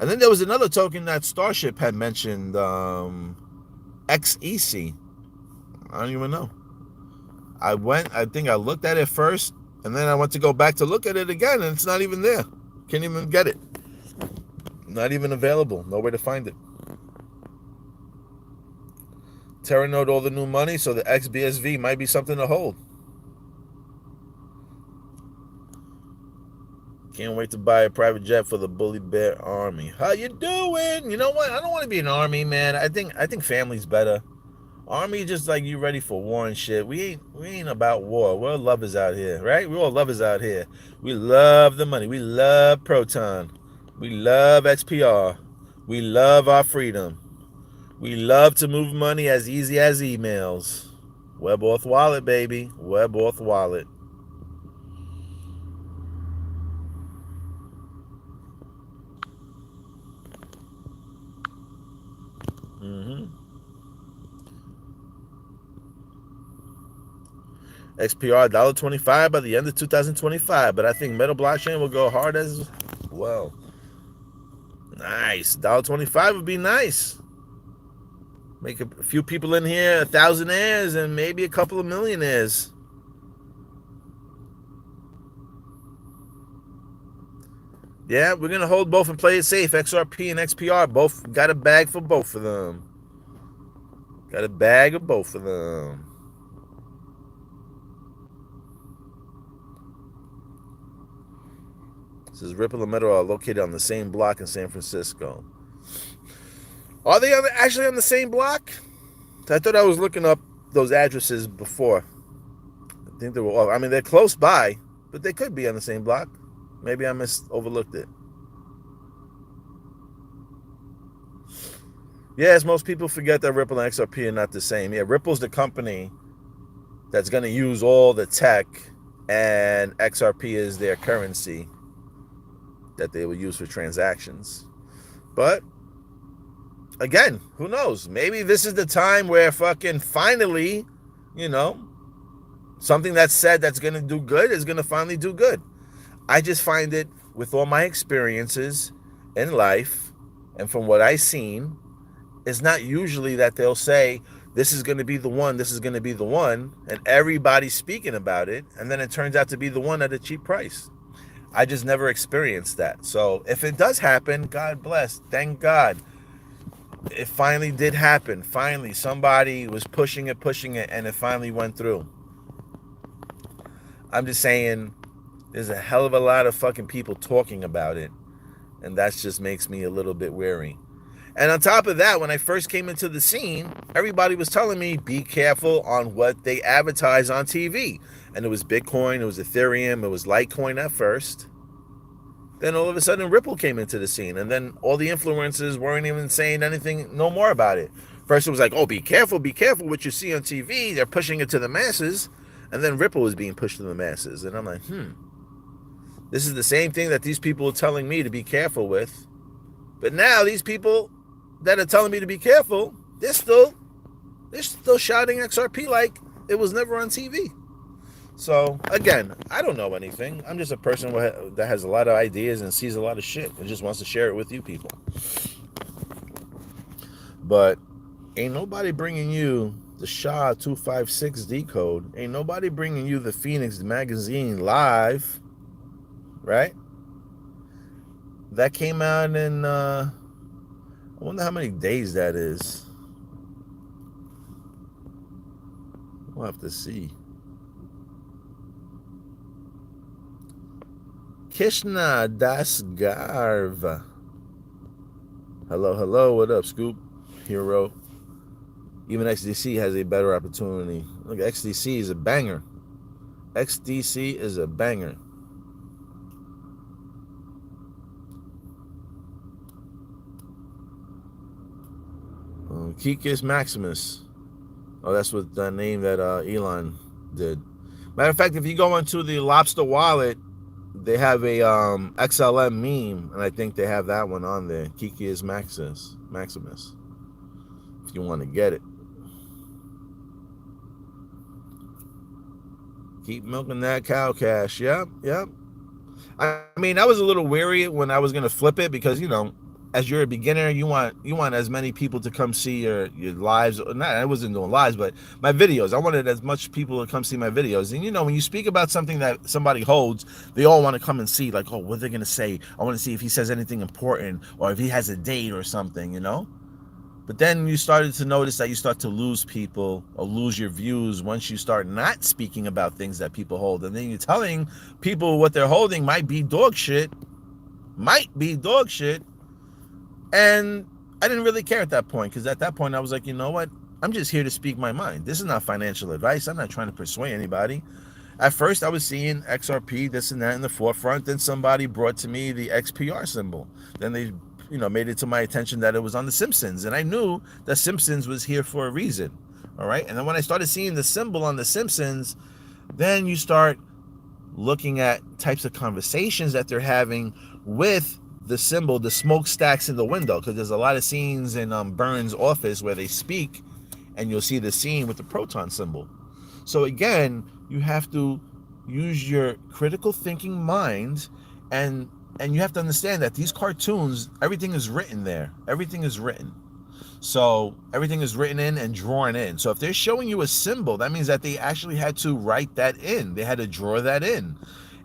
And then there was another token that Starship had mentioned, XEC. I don't even know. I think I looked at it first, and then I went to go back to look at it again, and it's not even there. Can't even get it. Not even available. Nowhere to find it. Terra node all the new money, so the XBSV might be something to hold. Can't wait to buy a private jet for the bullybear army. How you doing? You know what? I don't want to be an army, man. I think family's better. Army just like you ready for war and shit. We ain't about war. We're lovers out here, right? We're all lovers out here. We love the money. We love Proton. We love XPR. We love our freedom. We love to move money as easy as emails. WebAuth wallet, baby. WebAuth wallet. XPR $1.25 by the end of 2025, but I think Metal Blockchain will go hard as well. Nice. $1.25 would be nice. Make a few people in here thousandaires and maybe a couple of millionaires. Yeah, we're going to hold both and play it safe. XRP and XPR, both got a bag for both of them. Got a bag of both of them. It says Ripple and Metal are located on the same block in San Francisco. Are they actually on the same block? I thought I was looking up those addresses before. I think they were off. I mean, they're close by, but they could be on the same block. Maybe I overlooked it. Yes, most people forget that Ripple and XRP are not the same. Yeah, Ripple's the company that's going to use all the tech, and XRP is their currency that they will use for transactions. But again, who knows? Maybe this is the time where fucking finally, something that's said that's going to do good is going to finally do good. I just find it, with all my experiences in life and from what I've seen, it's not usually that they'll say, this is going to be the one, this is going to be the one, and everybody's speaking about it, and then it turns out to be the one at a cheap price. I just never experienced that. So if it does happen, God bless, thank God. It finally did happen. Finally, somebody was pushing it, and it finally went through. I'm just saying, there's a hell of a lot of fucking people talking about it, and that just makes me a little bit wary. And on top of that, when I first came into the scene, everybody was telling me, be careful on what they advertise on TV. And it was Bitcoin, it was Ethereum, it was Litecoin at first. Then all of a sudden, Ripple came into the scene. And then all the influencers weren't even saying anything, no more about it. First it was like, oh, be careful what you see on TV. They're pushing it to the masses. And then Ripple was being pushed to the masses. And I'm like, this is the same thing that these people are telling me to be careful with. But now these people that are telling me to be careful, they're still shouting XRP like it was never on TV. So again, I don't know anything. I'm just a person that has a lot of ideas and sees a lot of shit and just wants to share it with you people. But ain't nobody bringing you the SHA 256 decode. Ain't nobody bringing you the Phoenix magazine live, right? That came out in, I wonder how many days that is. We'll have to see. Kishna Dasgarv. Hello, what up, Scoop? Hero. Even XDC has a better opportunity. Look, XDC is a banger. XDC is a banger. Kikis Maximus. Oh, that's what the name that Elon did. Matter of fact, if you go into the Lobster wallet, they have a XLM meme, and I think they have that one on there. Kikis Maximus. If you want to get it. Keep milking that cow cash. Yep. I mean, I was a little wary when I was going to flip it because, as you're a beginner, you want as many people to come see your lives. Not, I wasn't doing lives, but my videos. I wanted as much people to come see my videos. And when you speak about something that somebody holds, they all want to come and see, like, oh, what are they going to say? I want to see if he says anything important or if he has a date or something, But then you started to notice that you start to lose people or lose your views once you start not speaking about things that people hold. And then you're telling people what they're holding might be dog shit. And I didn't really care at that point, because at that point I was like, you know what? I'm just here to speak my mind. This is not financial advice. I'm not trying to persuade anybody. At first I was seeing XRP, this and that in the forefront. Then somebody brought to me the XPR symbol. Then they made it to my attention that it was on The Simpsons. And I knew that Simpsons was here for a reason. All right. And then when I started seeing the symbol on The Simpsons, then you start looking at types of conversations that they're having with the symbol, the smokestacks in the window. Because there's a lot of scenes in Burns' office where they speak, and you'll see the scene with the proton symbol. So again, you have to use your critical thinking mind, and you have to understand that these cartoons, everything is written there. Everything is written. So everything is written in and drawn in. So if they're showing you a symbol, that means that they actually had to write that in. They had to draw that in.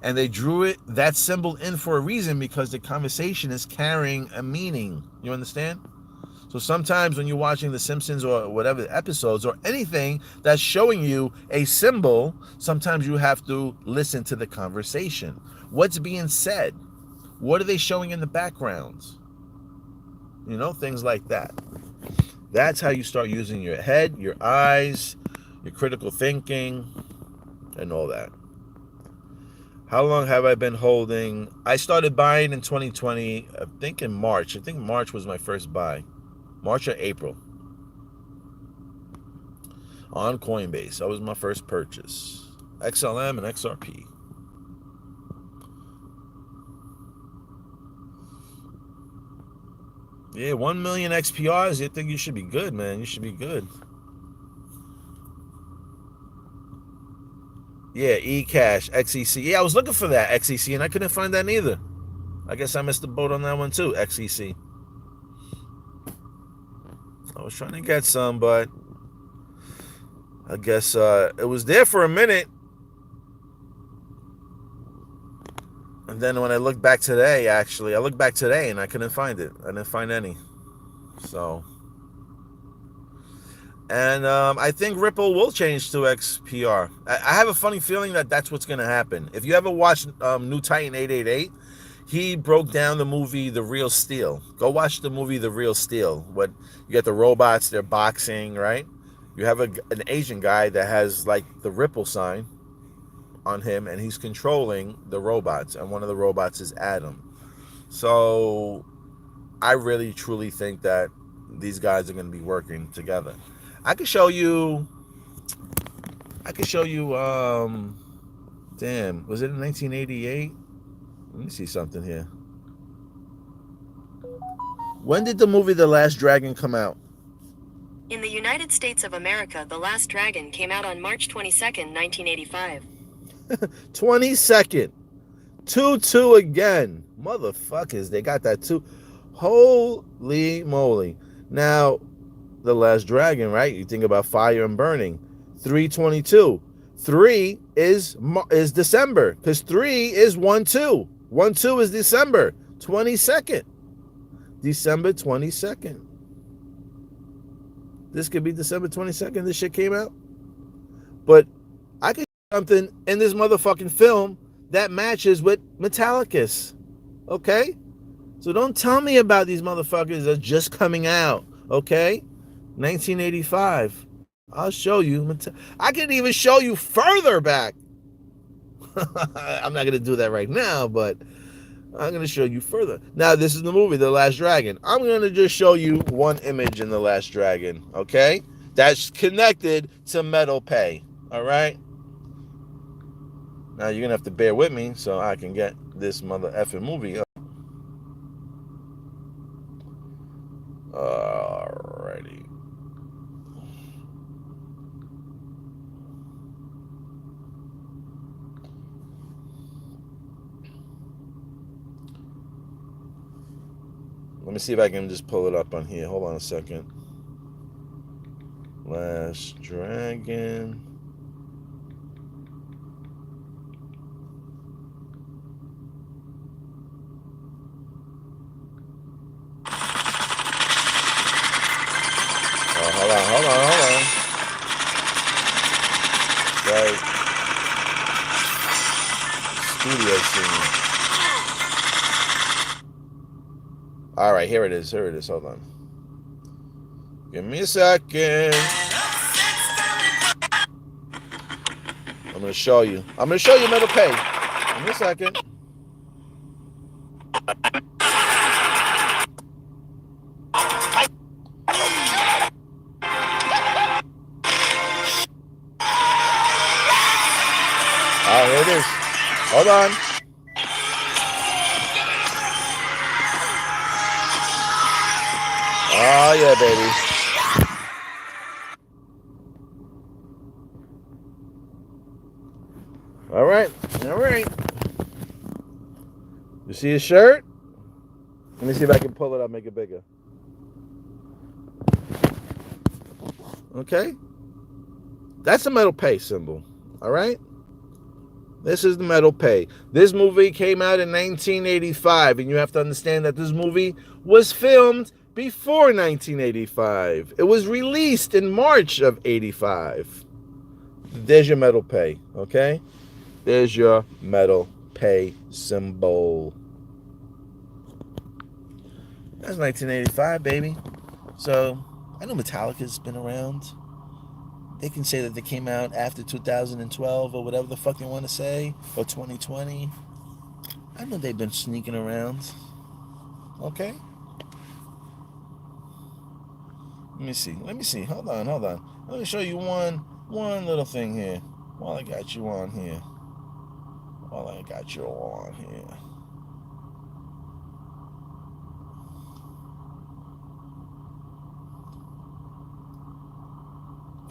And they drew that symbol in for a reason, because the conversation is carrying a meaning. You understand? So sometimes when you're watching The Simpsons or whatever episodes or anything that's showing you a symbol, sometimes you have to listen to the conversation. What's being said? What are they showing in the backgrounds? You know, things like that. That's how you start using your head, your eyes, your critical thinking, and all that. How long have I been holding? I started buying in 2020, I think in March. I think March was my first buy. March or April. On Coinbase. That was my first purchase. XLM and XRP. Yeah, 1 million XPRs. You think you should be good, man. You should be good. Yeah, eCash, XEC. Yeah, I was looking for that XEC and I couldn't find that neither. I guess I missed the boat on that one too, XEC. I was trying to get some, but I guess it was there for a minute. And then when I looked back today, I looked back today and I couldn't find it. I didn't find any. So, and I think Ripple will change to XPR. I have a funny feeling that that's what's going to happen. If you ever watched New Titan 888, he broke down the movie The Real Steel. Go watch the movie The Real Steel. What you got, the robots, they're boxing, right? You have an Asian guy that has like the Ripple sign on him, and he's controlling the robots, and one of the robots is Adam. So I really truly think that these guys are going to be working together. I could show you damn, was it in 1988? Let me see something here. When did the movie The Last Dragon come out? In the United States of America, The Last Dragon came out on March 22nd, 1985. 22nd. 2-2 again. Motherfuckers, they got that too. Holy moly. Now, The Last Dragon, right? You think about fire and burning. 3/22. 3 is December, because 3 is 1/2. 1/2 is December 22nd. December 22nd. This could be December 22nd. This shit came out. But I could something in this motherfucking film that matches with Metallicus. Okay? So don't tell me about these motherfuckers that are just coming out. Okay? 1985. I'll show you. I can even show you further back. I'm not going to do that right now, but I'm going to show you further. Now, this is the movie, The Last Dragon. I'm going to just show you one image in The Last Dragon, okay? That's connected to Metal Pay, all right? Now, you're going to have to bear with me so I can get this mother effing movie up. Alrighty. Let me see if I can just pull it up on here. Hold on a second. Last Dragon. Oh, hold on. Right. Studio scene. All right, here it is. Hold on. Give me a second. I'm going to show you. Metal Pay. Give me a second. Here it is. Hold on. Oh, yeah, baby. All right. You see his shirt? Let me see if I can pull it up, make it bigger. Okay. That's the Metal Pay symbol. All right. This is the metal pay. This movie came out in 1985, and you have to understand that this movie was filmed before 1985. It was released in March of 85. There's your metal pay, okay? There's your metal pay symbol. That's 1985, baby. So, I know Metallica's been around. They can say that they came out after 2012 or whatever the fuck they want to say, or 2020. I know they've been sneaking around. Okay? Let me see. Hold on. Let me show you one little thing here. While I got you on here.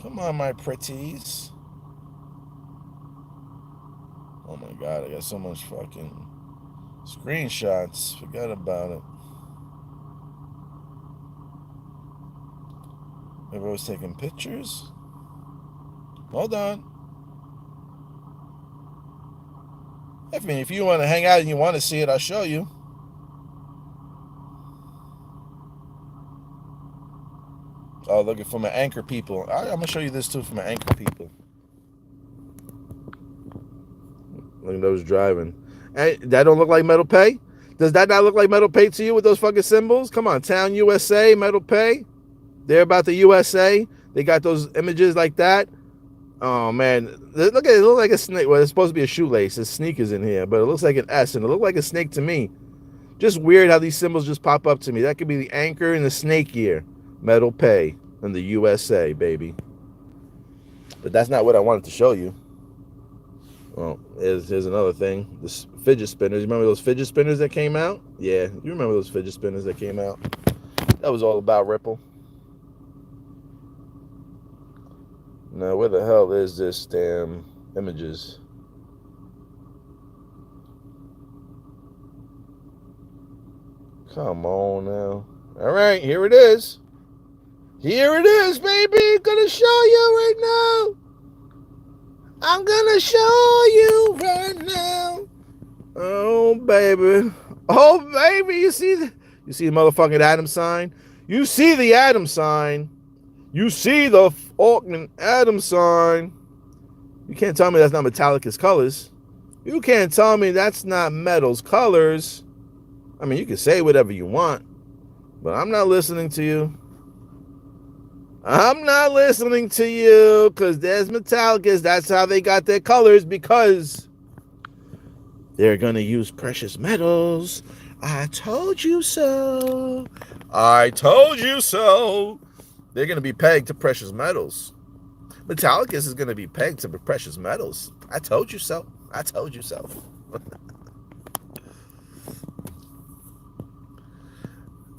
Come on, my pretties. Oh my god, I got so much fucking screenshots. Forget about it. Everyone's taking pictures. Hold on. If you want to hang out and you want to see it, I'll show you. Oh, looking for my anchor people. I'm going to show you this too for my anchor people. Look at those driving. Hey, that don't look like metal pay? Does that not look like metal pay to you with those fucking symbols? Come on, Town USA, metal pay. They're about the USA. They got those images like that. Oh, man. Look at it. It looks like a snake. Well, it's supposed to be a shoelace. There's sneakers in here, but it looks like an S, and it looked like a snake to me. Just weird how these symbols just pop up to me. That could be the anchor and the snake here. Metal pay in the USA, baby. But that's not what I wanted to show you. Well, here's another thing. This fidget spinners. You remember those fidget spinners that came out? Yeah, you remember those fidget spinners that came out? That was all about Ripple. Now, where the hell is this damn images? Come on now. All right, here it is. Here it is, baby. Gonna show you right now. I'm gonna show you right now. Oh, baby. Oh, baby. You see the motherfucking atom sign? You see the atom sign. You see the fucking atom sign. You can't tell me that's not Metallica's colors. You can't tell me that's not Metal's colors. I mean, you can say whatever you want, but I'm not listening to you. I'm not listening to you, because there's Metallica's. That's how they got their colors, because they're going to use precious metals. I told you so. I told you so. They're going to be pegged to precious metals. Metallica's is going to be pegged to precious metals. I told you so. I told you so.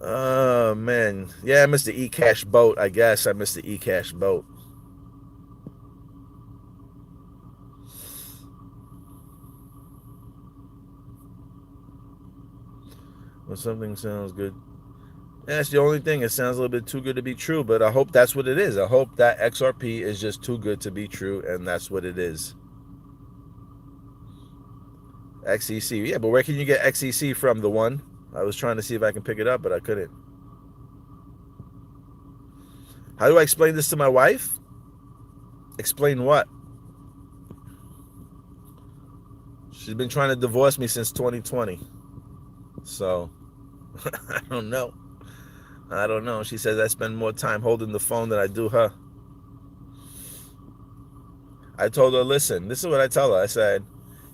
Oh, man. Yeah, I missed the e-cash boat, I guess. I missed the e-cash boat. When something sounds good. That's the only thing. It sounds a little bit too good to be true, but I hope that's what it is. I hope that XRP is just too good to be true, and that's what it is. XEC. Yeah, but where can you get XEC from, the one? I was trying to see if I can pick it up, but I couldn't. How do I explain this to my wife? Explain what? She's been trying to divorce me since 2020. So, I don't know. I don't know. She says I spend more time holding the phone than I do her. I told her, listen, this is what I tell her. I said,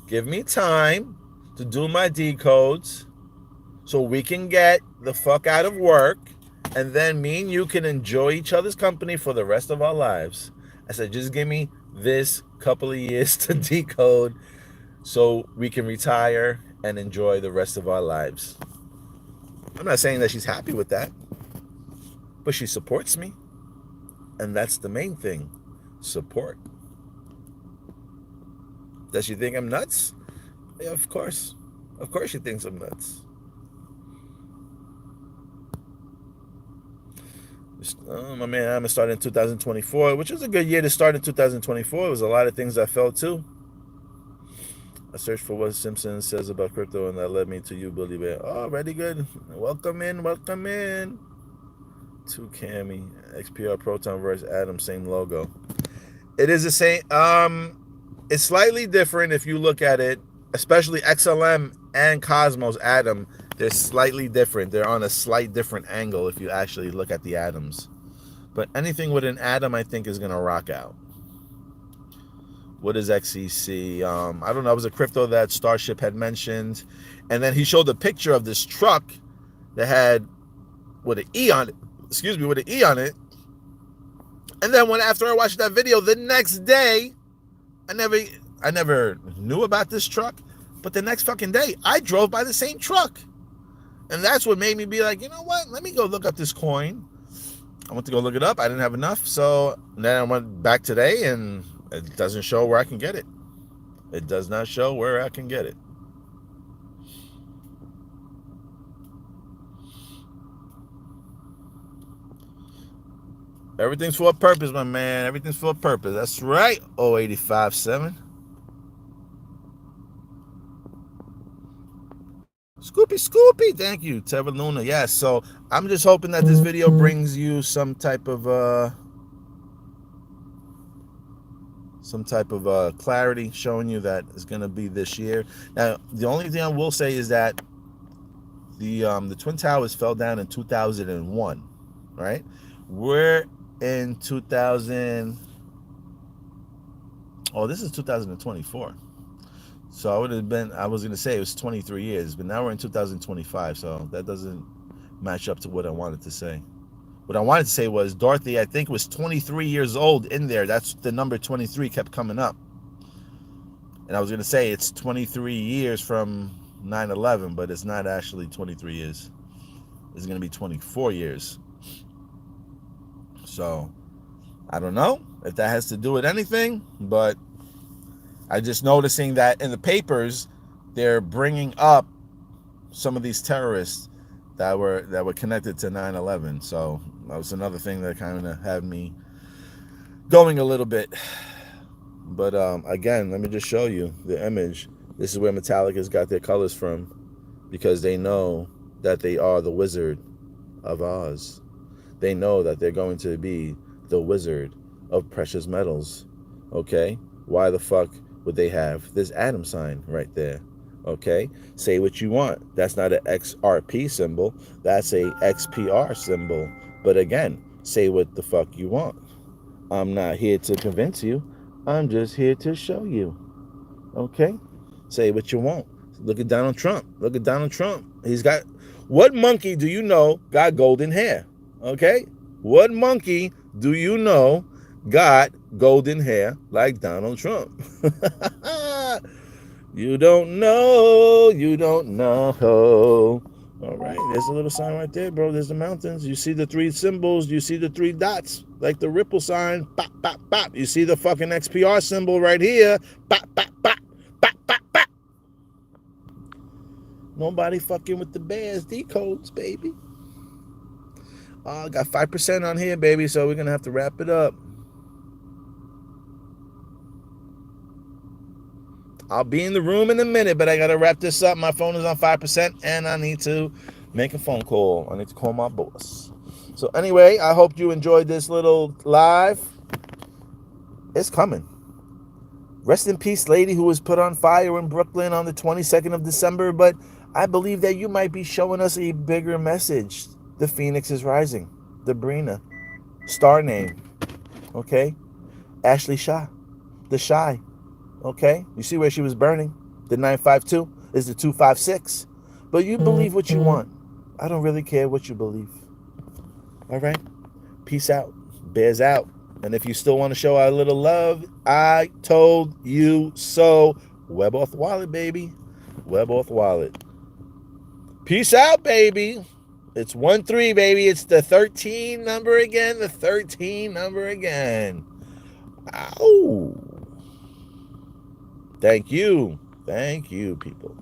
give me time to do my decodes so we can get the fuck out of work, and then me and you can enjoy each other's company for the rest of our lives. I said, just give me this couple of years to decode so we can retire and enjoy the rest of our lives. I'm not saying that she's happy with that, but she supports me. And that's the main thing. Support. Does she think I'm nuts? Yeah, of course. Of course she thinks I'm nuts. My man, I'm starting in 2024, which was a good year to start in 2024. It was a lot of things I felt too. I searched for what Simpson says about crypto, and that led me to you, bullybear. Oh, very good. Welcome in, welcome in. To Cammy, XPR Proton versus Atom, same logo. It is the same. It's slightly different if you look at it, especially XLM and Cosmos Atom. They're slightly different. They're on a slight different angle if you actually look at the atoms. But anything with an atom, I think, is gonna rock out. What is XEC? I don't know. It was a crypto that Starship had mentioned, and then he showed a picture of this truck that had with an E on it. Excuse me, with an E on it. And then after I watched that video, the next day, I never knew about this truck, but the next fucking day, I drove by the same truck. And that's what made me be like, you know what? Let me go look up this coin. I went to go look it up. I didn't have enough. So then I went back today, and it doesn't show where I can get it. It does not show where I can get it. Everything's for a purpose, my man. Everything's for a purpose. That's right. 0857. Scoopy. Thank you, Teva Luna. Yes. So I'm just hoping that this video brings you some type of clarity, showing you that it's gonna be this year. Now, the only thing I will say is that the Twin Towers fell down in 2001, right? We're in 2000. Oh, this is 2024. So I was going to say it was 23 years, but now we're in 2025, so that doesn't match up to what I wanted to say. What I wanted to say was Dorothy, I think, was 23 years old in there. That's the number 23 kept coming up. And I was going to say it's 23 years from 9/11, but it's not actually 23 years. It's going to be 24 years. So, I don't know if that has to do with anything, but I'm just noticing that in the papers, they're bringing up some of these terrorists that were connected to 9/11. So that was another thing that kind of had me going a little bit. But again, let me just show you the image. This is where Metallica's got their colors from, because they know that they are the Wizard of Oz. They know that they're going to be the Wizard of Precious Metals. Okay? Why the fuck would they have this atom sign right there? Okay? Say what you want. That's not an XRP symbol. That's a XPR symbol. But again, say what the fuck you want. I'm not here to convince you. I'm just here to show you. Okay? Say what you want. Look at Donald Trump. Look at Donald Trump. He's got... What monkey do you know got golden hair? Okay? What monkey do you know got golden hair like Donald Trump? You don't know. You don't know. All right, there's a little sign right there, bro. There's the mountains. You see the three symbols. You see the three dots, like the ripple sign. Pop, pop, pop. You see the fucking XPR symbol right here. Pop, pop, pop. Pop, pop, pop. Nobody fucking with the bears. Decodes, baby. Got 5% on here, baby, so we're going to have to wrap it up. I'll be in the room in a minute, but I got to wrap this up. My phone is on 5%, and I need to make a phone call. I need to call my boss. So anyway, I hope you enjoyed this little live. It's coming. Rest in peace, lady who was put on fire in Brooklyn on the 22nd of December, but I believe that you might be showing us a bigger message. The Phoenix is rising. The Brina. Star name. Okay? Ashley Shah. The Shy. Okay? You see where she was burning? The 952 is the 256. But you believe what you want. I don't really care what you believe. All right? Peace out. Bears out. And if you still want to show our little love, I told you so. Weboff wallet, baby. Weboff wallet. Peace out, baby. It's 13, baby. It's the 13 number again. The 13 number again. Ow. Thank you. Thank you, people.